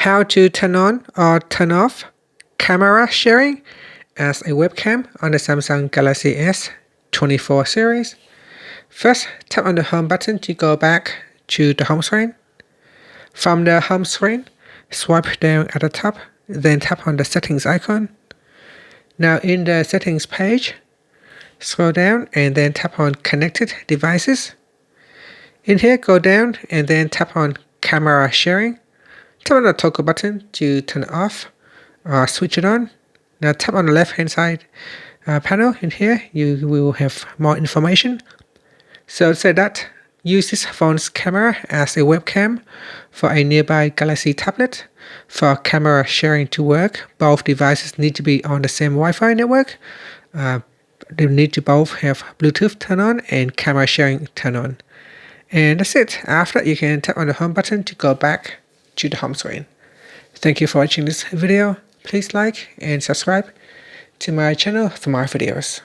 how to turn on or turn off camera sharing as a webcam on the Samsung Galaxy S24 series. First, tap on the home button to go back to the home screen. From the home screen, swipe down at the top, then tap on the settings icon. Now in the settings page, scroll down and then tap on connected devices. In here, go down and then tap on camera sharing. Tap on the toggle button to turn it off or switch it on. Now tap on the left hand side panel. In here you will have more information. So say that use this phone's camera as a webcam for a nearby Galaxy tablet. For camera sharing to work, both devices need to be on the same Wi-Fi network. They need to both have Bluetooth turn on and camera sharing turn on. And that's it. After that, you can tap on the home button to go back to the home screen. Thank you for watching this video. Please like and subscribe to my channel for more videos.